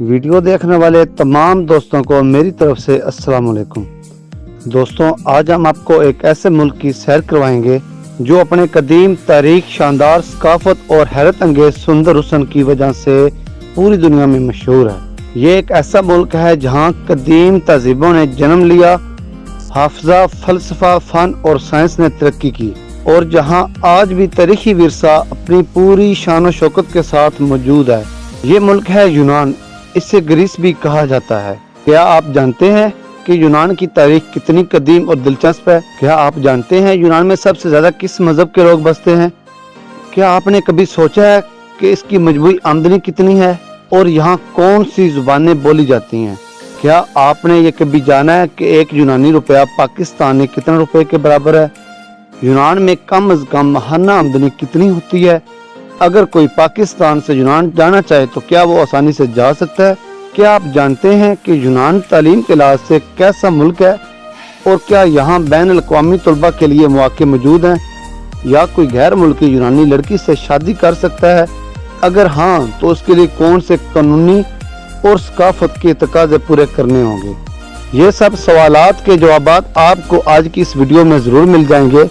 Video دیکھنے والے تمام دوستوں کو میری طرف سے السلام علیکم۔ دوستوں، آج ہم آپ کو ایک ایسے ملک کی سیر کروائیں گے جو اپنے قدیم تاریخ، شاندار ثقافت اور حیرت انگیز سندر حسن کی وجہ سے پوری دنیا میں مشہور ہے۔ یہ ایک ایسا ملک ہے جہاں قدیم تہذیبوں نے جنم لیا، حافظہ، فلسفہ، فن اور سائنس نے ترقی کی، اور جہاں آج بھی تاریخی ورثہ اپنی پوری شان و شوکت کے ساتھ موجود ہے۔ یہ ملک ہے یونان، اسے گریس بھی کہا جاتا ہے۔ کیا آپ جانتے ہیں کہ یونان کی تاریخ کتنی قدیم اور دلچسپ ہے؟ کیا آپ جانتے ہیں یونان میں سب سے زیادہ کس مذہب کے لوگ بستے ہیں؟ کیا آپ نے کبھی سوچا ہے کہ اس کی مجموعی آمدنی کتنی ہے اور یہاں کون سی زبانیں بولی جاتی ہیں؟ کیا آپ نے یہ کبھی جانا ہے کہ ایک یونانی روپیہ پاکستانی کتنے روپے کے برابر ہے؟ یونان میں کم از کم ماہانہ آمدنی کتنی ہوتی ہے؟ اگر کوئی پاکستان سے یونان جانا چاہے تو کیا وہ آسانی سے جا سکتا ہے؟ کیا آپ جانتے ہیں کہ یونان تعلیم کے لحاظ سے کیسا ملک ہے اور کیا یہاں بین الاقوامی طلباء کے لیے مواقع موجود ہیں؟ یا کوئی غیر ملکی یونانی لڑکی سے شادی کر سکتا ہے؟ اگر ہاں تو اس کے لیے کون سے قانونی اور ثقافت کے تقاضے پورے کرنے ہوں گے؟ یہ سب سوالات کے جوابات آپ کو آج کی اس ویڈیو میں ضرور مل جائیں گے۔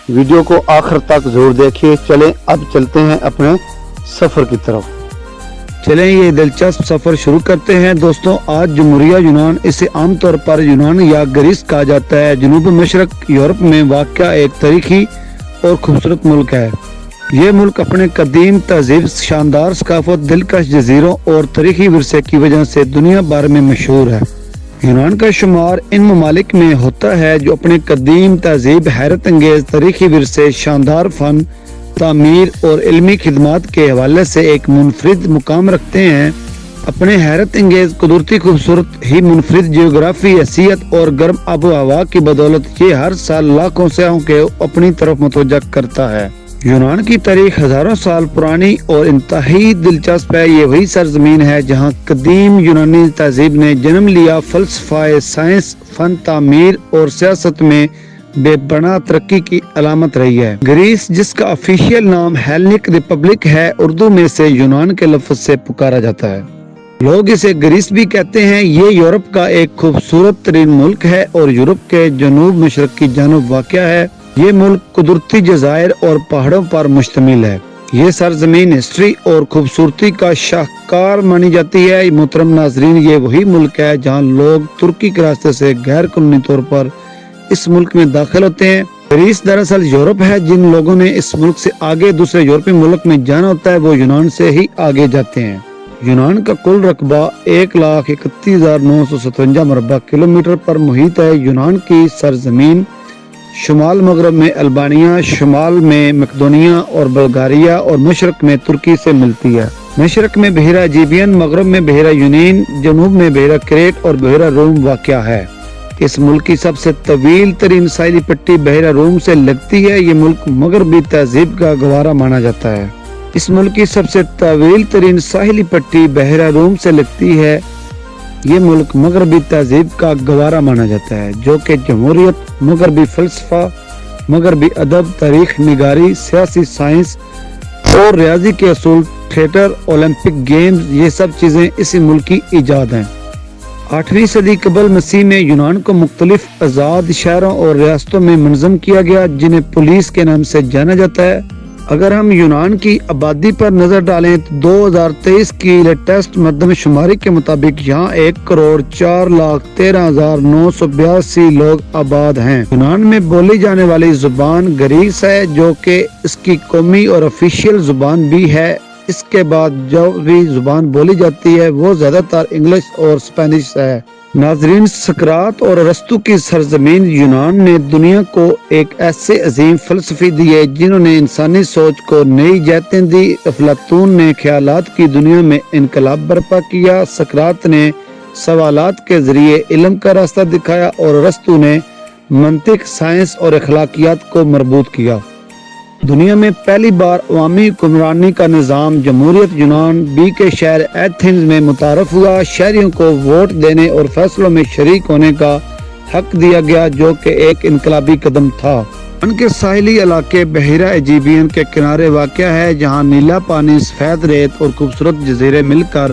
ویڈیو کو آخر تک ضرور دیکھیے۔ چلیں اب چلتے ہیں اپنے سفر کی طرف۔ چلیں یہ دلچسپ سفر شروع کرتے ہیں۔ دوستوں، آج جمہوریہ یونان، اسے عام طور پر یونان یا گریس کہا جاتا ہے، جنوب مشرق یورپ میں واقع ایک تاریخی اور خوبصورت ملک ہے۔ یہ ملک اپنے قدیم تہذیب، شاندار ثقافت، دلکش جزیروں اور تاریخی ورثے کی وجہ سے دنیا بھر میں مشہور ہے۔ یونان کا شمار ان ممالک میں ہوتا ہے جو اپنے قدیم تہذیب، حیرت انگیز تاریخی ورثے، شاندار فن تعمیر اور علمی خدمات کے حوالے سے ایک منفرد مقام رکھتے ہیں۔ اپنے حیرت انگیز قدرتی خوبصورت ہی منفرد جیوگرافی حیثیت اور گرم آب و ہوا کی بدولت یہ ہر سال لاکھوں سیاحوں کے اپنی طرف متوجہ کرتا ہے۔ یونان کی تاریخ ہزاروں سال پرانی اور انتہائی دلچسپ ہے۔ یہ وہی سرزمین ہے جہاں قدیم یونانی تہذیب نے جنم لیا، فلسفہ، سائنس، فن تعمیر اور سیاست میں بے پناہ ترقی کی علامت رہی ہے۔ گریس، جس کا آفیشیل نام ہیلینک ریپبلک ہے، اردو میں سے یونان کے لفظ سے پکارا جاتا ہے۔ لوگ اسے گریس بھی کہتے ہیں۔ یہ یورپ کا ایک خوبصورت ترین ملک ہے اور یورپ کے جنوب مشرق کی جانب واقع ہے۔ یہ ملک قدرتی جزائر اور پہاڑوں پر مشتمل ہے۔ یہ سرزمین ہسٹری اور خوبصورتی کا شاہکار مانی جاتی ہے۔ محترم ناظرین، یہ وہی ملک ہے جہاں لوگ ترکی کے راستے سے غیر قانونی طور پر اس ملک میں داخل ہوتے ہیں۔ گریس دراصل یورپ ہے۔ جن لوگوں نے اس ملک سے آگے دوسرے یورپی ملک میں جانا ہوتا ہے وہ یونان سے ہی آگے جاتے ہیں۔ یونان کا کل رقبہ 1,31,957 مربع کلومیٹر پر محیط ہے۔ یونان کی سرزمین شمال مغرب میں البانیہ، شمال میں مقدونیہ اور بلغاریہ اور مشرق میں ترکی سے ملتی ہے۔ مشرق میں بحیرہ ایجیبین، مغرب میں بحیرہ یونین، جنوب میں بحیرہ کریٹ اور بحیرہ روم واقع ہے۔ اس ملک کی سب سے طویل ترین ساحلی پٹی بحیرہ روم سے لگتی ہے۔ یہ ملک مغربی تہذیب کا گہوارہ مانا جاتا ہے۔ اس ملک کی سب سے طویل ترین ساحلی پٹی بحیرہ روم سے لگتی ہے۔ یہ ملک مغربی تہذیب کا گہوارہ مانا جاتا ہے، جو کہ جمہوریت، مغربی فلسفہ، مغربی ادب، تاریخ نگاری، سیاسی سائنس اور ریاضی کے اصول، تھیٹر، اولمپک گیمز، یہ سب چیزیں اسی ملک کی ایجاد ہیں۔ 8ویں صدی قبل مسیح میں یونان کو مختلف آزاد شہروں اور ریاستوں میں منظم کیا گیا، جنہیں پولیس کے نام سے جانا جاتا ہے۔ اگر ہم یونان کی آبادی پر نظر ڈالیں تو 2023 کی لیٹسٹ مردم شماری کے مطابق یہاں 1,04,13,982 لوگ آباد ہیں۔ یونان میں بولی جانے والی زبان گریس ہے، جو کہ اس کی قومی اور آفیشیل زبان بھی ہے۔ اس کے بعد جو بھی زبان بولی جاتی ہے وہ زیادہ تر انگلش اور اسپینش ہے۔ ناظرین، سقراط اور ارسطو کی سرزمین یونان نے دنیا کو ایک ایسے عظیم فلسفی دیے جنہوں نے انسانی سوچ کو نئی جہتیں دی۔ افلاطون نے خیالات کی دنیا میں انقلاب برپا کیا، سقراط نے سوالات کے ذریعے علم کا راستہ دکھایا اور ارسطو نے منطق، سائنس اور اخلاقیات کو مربوط کیا۔ دنیا میں پہلی بار عوامی حکمرانی کا نظام جمہوریت یونان بی کے شہر ایتھنز میں متعارف ہوا۔ شہریوں کو ووٹ دینے اور فیصلوں میں شریک ہونے کا حق دیا گیا، جو کہ ایک انقلابی قدم تھا۔ ان کے ساحلی علاقے بحیرہ ایجیبین کے کنارے واقع ہے، جہاں نیلا پانی، سفید ریت اور خوبصورت جزیرے مل کر